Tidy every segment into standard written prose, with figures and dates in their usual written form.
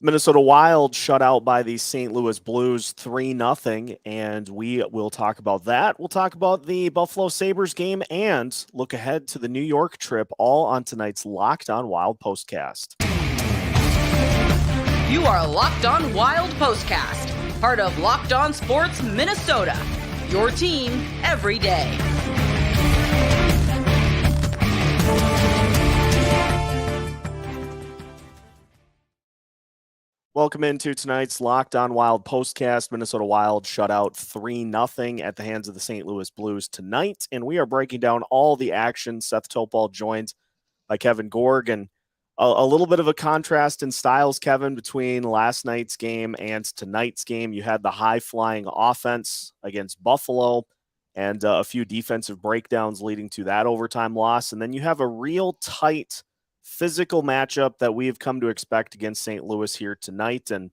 Minnesota Wild shut out by the St. Louis Blues 3-0, and we will talk about that. We'll talk about the Buffalo Sabres game and look ahead to the New York trip, all on tonight's Locked On Wild postcast. You are Locked On Wild postcast, part of Locked On Sports Minnesota, your team every day. Welcome into tonight's Locked On Wild postcast. Minnesota Wild shut out 3-0 at the hands of the St. Louis Blues tonight, and we are breaking down all the action. Seth Topol joined by Kevin Gorg, and a little bit of a contrast in styles, Kevin, between last night's game and tonight's game. You had the high-flying offense against Buffalo and a few defensive breakdowns leading to that overtime loss, and then you have a real tight physical matchup that we've come to expect against St. Louis here tonight. And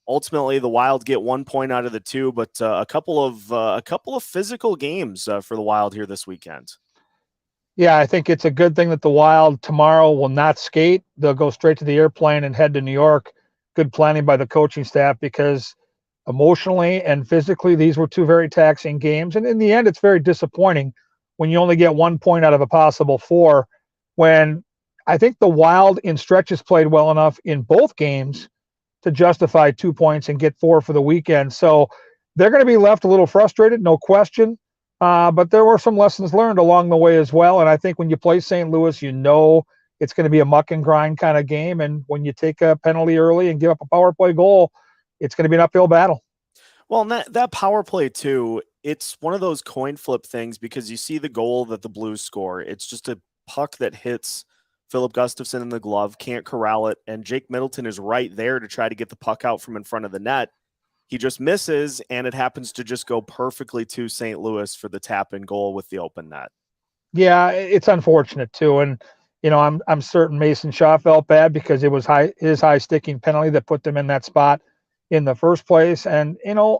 ultimately the Wild get 1 point out of the two, but a couple of physical games for the Wild here this weekend. Yeah, I think it's a good thing that the Wild tomorrow will not skate. They'll go straight to the airplane and head to New York. Good planning by the coaching staff, because emotionally and physically, these were two very taxing games. And in the end, it's very disappointing when you only get 1 point out of a possible four, when I think the Wild in stretches played well enough in both games to justify 2 points and get four for the weekend. So they're going to be left a little frustrated, no question. But there were some lessons learned along the way as well. And I think when you play St. Louis, you know it's going to be a muck and grind kind of game. And when you take a penalty early and give up a power play goal, it's going to be an uphill battle. Well, and that power play too, it's one of those coin flip things, because you see the goal that the Blues score. It's just a puck that hits Filip Gustavsson in the glove, can't corral it, and Jake Middleton is right there to try to get the puck out from in front of the net. He just misses, and it happens to just go perfectly to St. Louis for the tap-in goal with the open net. Yeah, it's unfortunate too, and you know I'm certain Mason Shaw felt bad because it was his high sticking penalty that put them in that spot in the first place. And you know,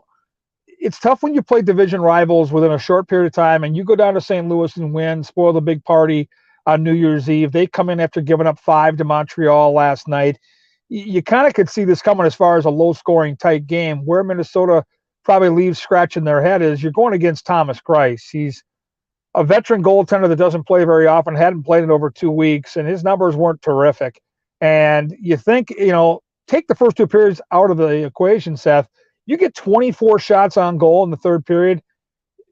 it's tough when you play division rivals within a short period of time, and you go down to St. Louis and win, spoil the big party on New Year's Eve. They come in after giving up 5 to Montreal last night. You kind of could see this coming as far as a low-scoring, tight game. Where Minnesota probably leaves scratching their head is you're going against Thomas Greiss. He's a veteran goaltender that doesn't play very often, hadn't played in over 2 weeks, and his numbers weren't terrific. And you think, you know, take the first two periods out of the equation, Seth, you get 24 shots on goal in the third period.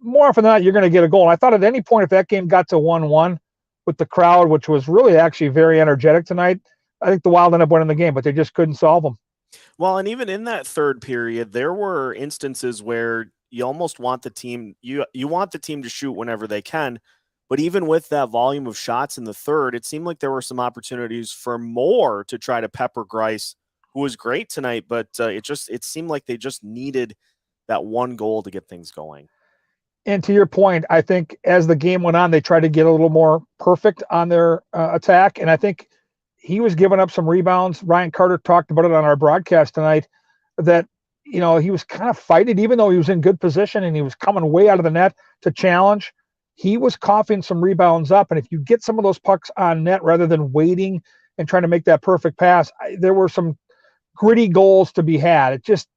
More often than not, you're going to get a goal. And I thought at any point if that game got to 1-1, with the crowd, which was really actually very energetic tonight, I think the Wild ended up winning the game, but they just couldn't solve them. Well, and even in that third period, there were instances where you almost want the team, you want the team to shoot whenever they can, but even with that volume of shots in the third, it seemed like there were some opportunities for more to try to pepper Greiss, who was great tonight, but it seemed like they just needed that one goal to get things going. And to your point, I think as the game went on, they tried to get a little more perfect on their attack. And I think he was giving up some rebounds. Ryan Carter talked about it on our broadcast tonight, that, you know, he was kind of fighting, even though he was in good position and he was coming way out of the net to challenge. He was coughing some rebounds up. And if you get some of those pucks on net rather than waiting and trying to make that perfect pass, there were some gritty goals to be had. It just,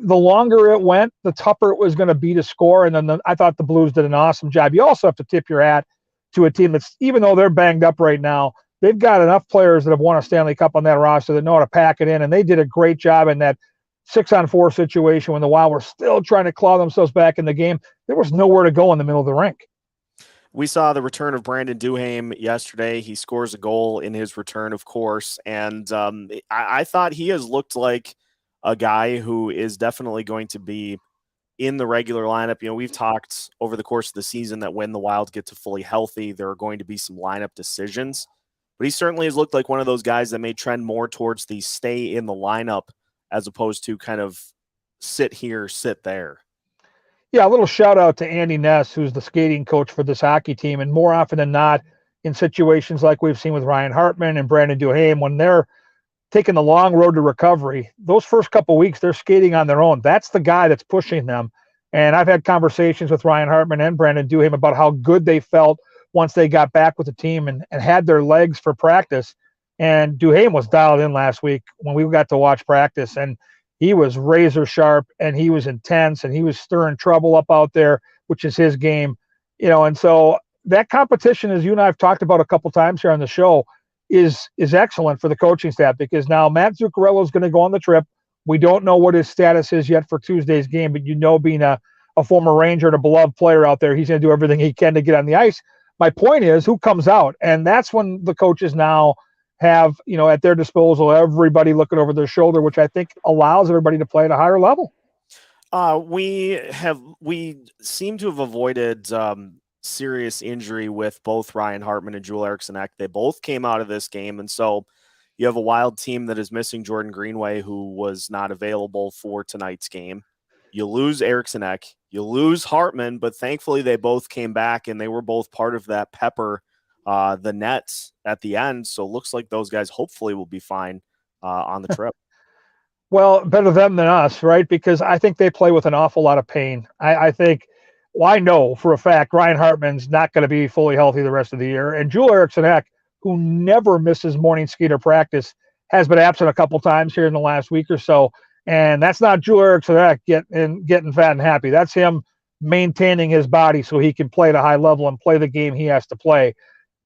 the longer it went, the tougher it was going to be to score. And then I thought the Blues did an awesome job. You also have to tip your hat to a team that's, even though they're banged up right now, they've got enough players that have won a Stanley Cup on that roster that know how to pack it in. And they did a great job in that 6-on-4 situation when the Wild were still trying to claw themselves back in the game. There was nowhere to go in the middle of the rink. We saw the return of Brandon Duhaime yesterday. He scores a goal in his return, of course. And I thought he has looked like a guy who is definitely going to be in the regular lineup. You know, we've talked over the course of the season that when the Wild get to fully healthy, there are going to be some lineup decisions. But he certainly has looked like one of those guys that may trend more towards the stay in the lineup as opposed to kind of sit here, sit there. Yeah, a little shout out to Andy Ness, who's the skating coach for this hockey team. And more often than not, in situations like we've seen with Ryan Hartman and Brandon Duhaime, when they're taking the long road to recovery, those first couple of weeks, they're skating on their own. That's the guy that's pushing them. And I've had conversations with Ryan Hartman and Brandon Duhaime about how good they felt once they got back with the team and had their legs for practice. And Duhaime was dialed in last week when we got to watch practice, and he was razor sharp, and he was intense, and he was stirring trouble up out there, which is his game, and so that competition, as you and I have talked about a couple times here on the show, is excellent for the coaching staff, because now Mats Zuccarello is going to go on the trip. We don't know what his status is yet for Tuesday's game, but being a former Ranger and a beloved player out there, he's going to do everything he can to get on the ice. My point is, who comes out? And that's when the coaches now have, at their disposal, everybody looking over their shoulder, which I think allows everybody to play at a higher level. We seem to have avoided serious injury with both Ryan Hartman and Joel Eriksson. They both came out of this game, and so you have a Wild team that is missing Jordan Greenway, who was not available for tonight's game. You lose Eriksson, you lose Hartman, but thankfully they both came back, and they were both part of that pepper the Nets at the end. So it looks like those guys hopefully will be fine on the trip. Well, better them than us, right? Because I think they play with an awful lot of pain. I know for a fact Ryan Hartman's not going to be fully healthy the rest of the year. And Joel Eriksson, who never misses morning skate or practice, has been absent a couple times here in the last week or so. And that's not Joel Eriksson getting fat and happy. That's him maintaining his body so he can play at a high level and play the game he has to play.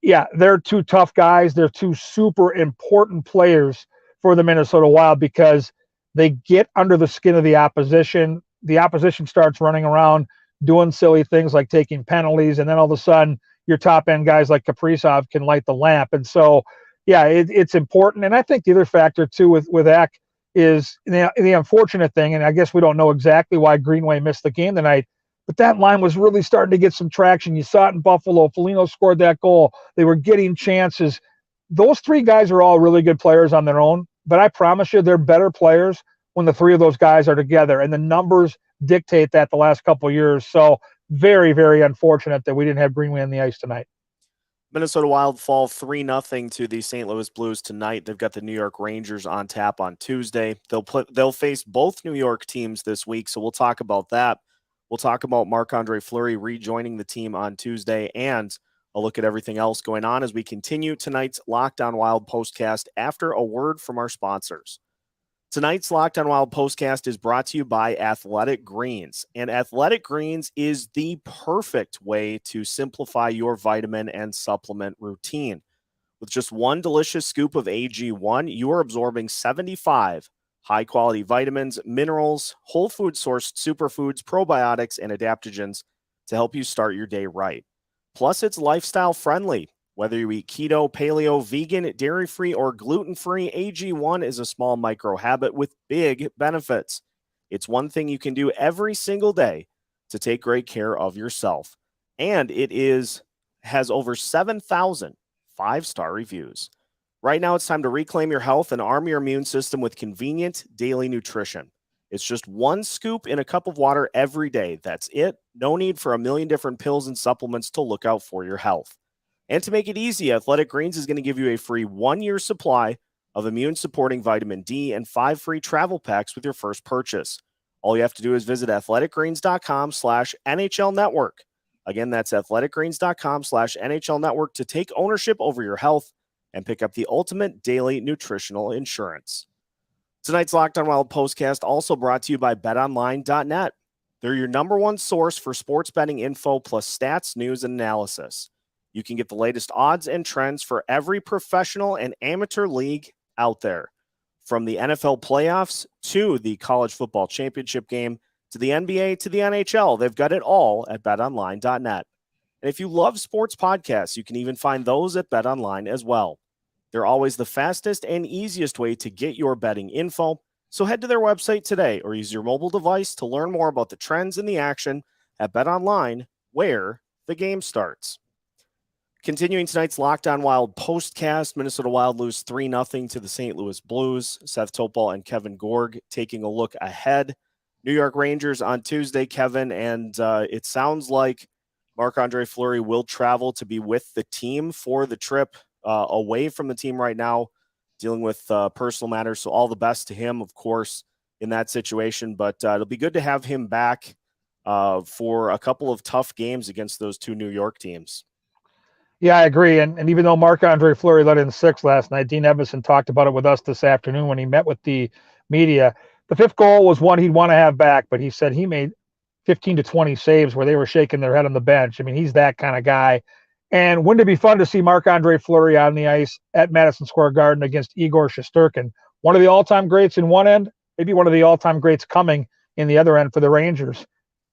Yeah, they're two tough guys. They're two super important players for the Minnesota Wild, because they get under the skin of the opposition. The opposition starts running around doing silly things like taking penalties, and then all of a sudden your top-end guys like Kaprizov can light the lamp. And so, yeah, it's important. And I think the other factor, too, with Eck is the unfortunate thing, and I guess we don't know exactly why Greenway missed the game tonight, but that line was really starting to get some traction. You saw it in Buffalo. Foligno scored that goal. They were getting chances. Those three guys are all really good players on their own, but I promise you they're better players when the three of those guys are together, and the numbers dictate that the last couple of years. So very, very unfortunate that we didn't have Greenway on the ice tonight. Minnesota Wild fall 3-0 to the St. Louis Blues tonight. They've got the New York Rangers on tap on Tuesday. They'll face both New York teams this week, so we'll talk about that. We'll talk about Marc-Andre Fleury rejoining the team on Tuesday, and a look at everything else going on as we continue tonight's Locked On Wild postcast after a word from our sponsors. Tonight's Locked On Wild postcast is brought to you by Athletic Greens, and Athletic Greens is the perfect way to simplify your vitamin and supplement routine. With just one delicious scoop of AG1, you are absorbing 75 high-quality vitamins, minerals, whole food sourced superfoods, probiotics, and adaptogens to help you start your day right. Plus, it's lifestyle friendly. Whether you eat keto, paleo, vegan, dairy-free, or gluten-free, AG1 is a small micro habit with big benefits. It's one thing you can do every single day to take great care of yourself. And it has over 7,000 five-star reviews. Right now, it's time to reclaim your health and arm your immune system with convenient daily nutrition. It's just one scoop in a cup of water every day. That's it. No need for a million different pills and supplements to look out for your health. And to make it easy, Athletic Greens is going to give you a free 1-year supply of immune-supporting vitamin D and 5 free travel packs with your first purchase. All you have to do is visit athleticgreens.com/NHL Network. Again, that's athleticgreens.com/NHL Network to take ownership over your health and pick up the ultimate daily nutritional insurance. Tonight's Locked On Wild postcast also brought to you by betonline.net. They're your number one source for sports betting info plus stats, news, and analysis. You can get the latest odds and trends for every professional and amateur league out there. From the NFL playoffs to the college football championship game to the NBA to the NHL, they've got it all at betonline.net. And if you love sports podcasts, you can even find those at BetOnline as well. They're always the fastest and easiest way to get your betting info. So head to their website today or use your mobile device to learn more about the trends in the action at BetOnline, where the game starts. Continuing tonight's Locked On Wild postcast, Minnesota Wild lose 3-0 to the St. Louis Blues. Seth Topol and Kevin Gorg taking a look ahead. New York Rangers on Tuesday, Kevin, and it sounds like Marc-Andre Fleury will travel to be with the team for the trip. Away from the team right now, dealing with personal matters. So all the best to him, of course, in that situation. But it'll be good to have him back for a couple of tough games against those two New York teams. Yeah, I agree. And even though Marc-Andre Fleury let in 6 last night, Dean Evison talked about it with us this afternoon when he met with the media. The 5th goal was one he'd want to have back, but he said he made 15 to 20 saves where they were shaking their head on the bench. I mean, he's that kind of guy. And wouldn't it be fun to see Marc-Andre Fleury on the ice at Madison Square Garden against Igor Shesterkin, one of the all-time greats in one end, maybe one of the all-time greats coming in the other end for the Rangers.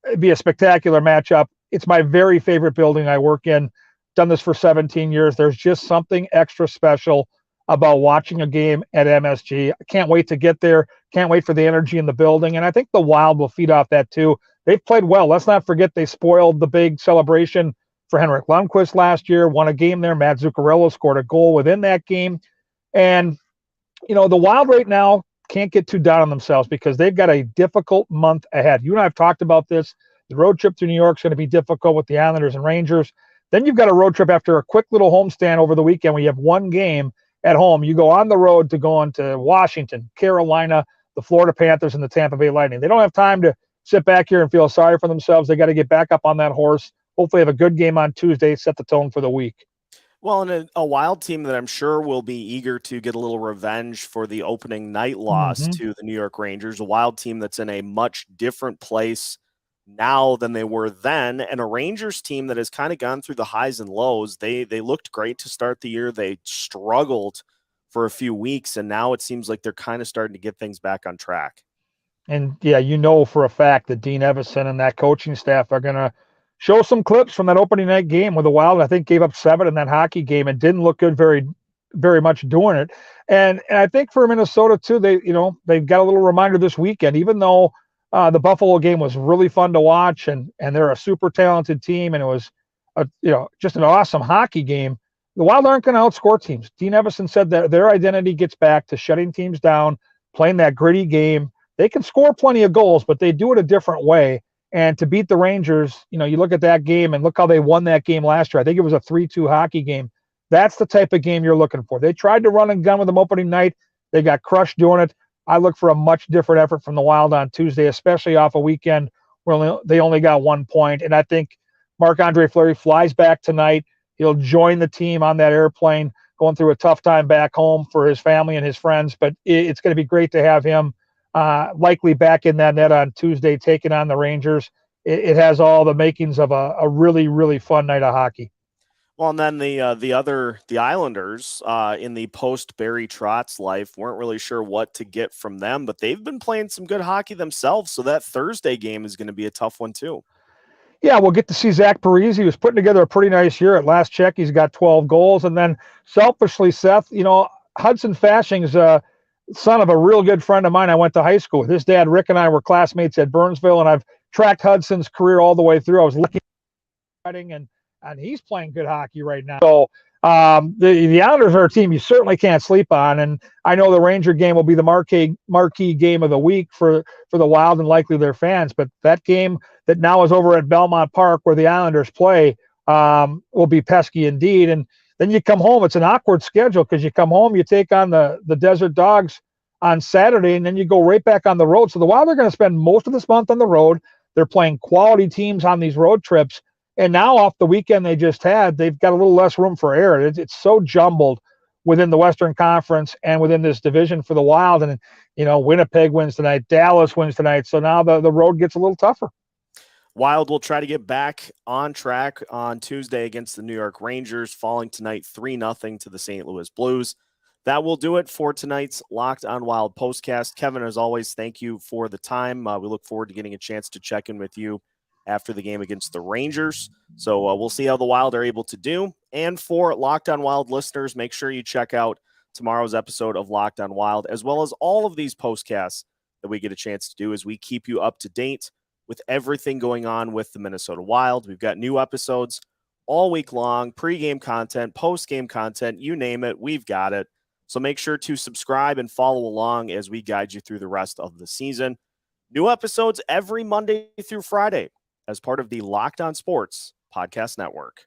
It'd be a spectacular matchup. It's my very favorite building I work in. Done this for 17 years. There's just something extra special about watching a game at MSG. I can't wait to get there. Can't wait for the energy in the building. And I think the Wild will feed off that too. They've played well. Let's not forget they spoiled the big celebration for Henrik Lundqvist last year, won a game there. Mats Zuccarello scored a goal within that game. And, you know, the Wild right now can't get too down on themselves because they've got a difficult month ahead. You and I have talked about this. The road trip to New York is going to be difficult with the Islanders and Rangers. Then you've got a road trip after a quick little homestand over the weekend where you have one game at home. You go on the road to go into Washington, Carolina, the Florida Panthers, and the Tampa Bay Lightning. They don't have time to sit back here and feel sorry for themselves. They got to get back up on that horse. Hopefully have a good game on Tuesday, set the tone for the week. Well, and a Wild team that I'm sure will be eager to get a little revenge for the opening night loss to the New York Rangers, a Wild team that's in a much different place now than they were then, and a Rangers team that has kind of gone through the highs and lows. They looked great to start the year. They struggled for a few weeks, and now it seems like they're kind of starting to get things back on track. And, yeah, you know for a fact that Dean Evison and that coaching staff are going to show some clips from that opening night game where the Wild, I think, gave up 7 in that hockey game and didn't look good very, very much doing it. And I think for Minnesota, too, they've got a little reminder this weekend, even though the Buffalo game was really fun to watch, and they're a super talented team, and it was just an awesome hockey game. The Wild aren't going to outscore teams. Dean Evison said that their identity gets back to shutting teams down, playing that gritty game. They can score plenty of goals, but they do it a different way. And to beat the Rangers, you look at that game and look how they won that game last year. I think it was a 3-2 hockey game. That's the type of game you're looking for. They tried to run and gun with them opening night. They got crushed doing it. I look for a much different effort from the Wild on Tuesday, especially off a weekend where they only got 1 point. And I think Marc-Andre Fleury flies back tonight. He'll join the team on that airplane, going through a tough time back home for his family and his friends. But it's going to be great to have him likely back in that net on Tuesday, taking on the Rangers. It has all the makings of a really, really fun night of hockey. Well, and then the Islanders in the post Barry Trotz life weren't really sure what to get from them, but they've been playing some good hockey themselves. So that Thursday game is going to be a tough one too. Yeah, we'll get to see Zach Parise. He was putting together a pretty nice year. At last check, he's got 12 goals. And then selfishly, Seth, Hudson Fasching's son of a real good friend of mine I went to high school with. His dad, Rick, and I were classmates at Burnsville, and I've tracked Hudson's career all the way through. I was looking at him, and he's playing good hockey right now. So the Islanders are a team you certainly can't sleep on, and I know the Ranger game will be the marquee game of the week for the Wild and likely their fans, but that game that now is over at Belmont Park where the Islanders play will be pesky indeed. And then you come home. It's an awkward schedule because you come home, you take on the Desert Dogs on Saturday, and then you go right back on the road. So the Wild are going to spend most of this month on the road. They're playing quality teams on these road trips. And now off the weekend they just had, they've got a little less room for error. It's so jumbled within the Western Conference and within this division for the Wild. And, Winnipeg wins tonight. Dallas wins tonight. So now the road gets a little tougher. Wild will try to get back on track on Tuesday against the New York Rangers, falling tonight 3-0 to the St. Louis Blues. That will do it for tonight's Locked on Wild postcast. Kevin, as always, thank you for the time. We look forward to getting a chance to check in with you after the game against the Rangers. So we'll see how the Wild are able to do. And for Locked on Wild listeners, make sure you check out tomorrow's episode of Locked on Wild, as well as all of these postcasts that we get a chance to do as we keep you up to date with everything going on with the Minnesota Wild. We've got new episodes all week long, pre-game content, post-game content, you name it, we've got it. So make sure to subscribe and follow along as we guide you through the rest of the season. New episodes every Monday through Friday as part of the Locked on Sports Podcast Network.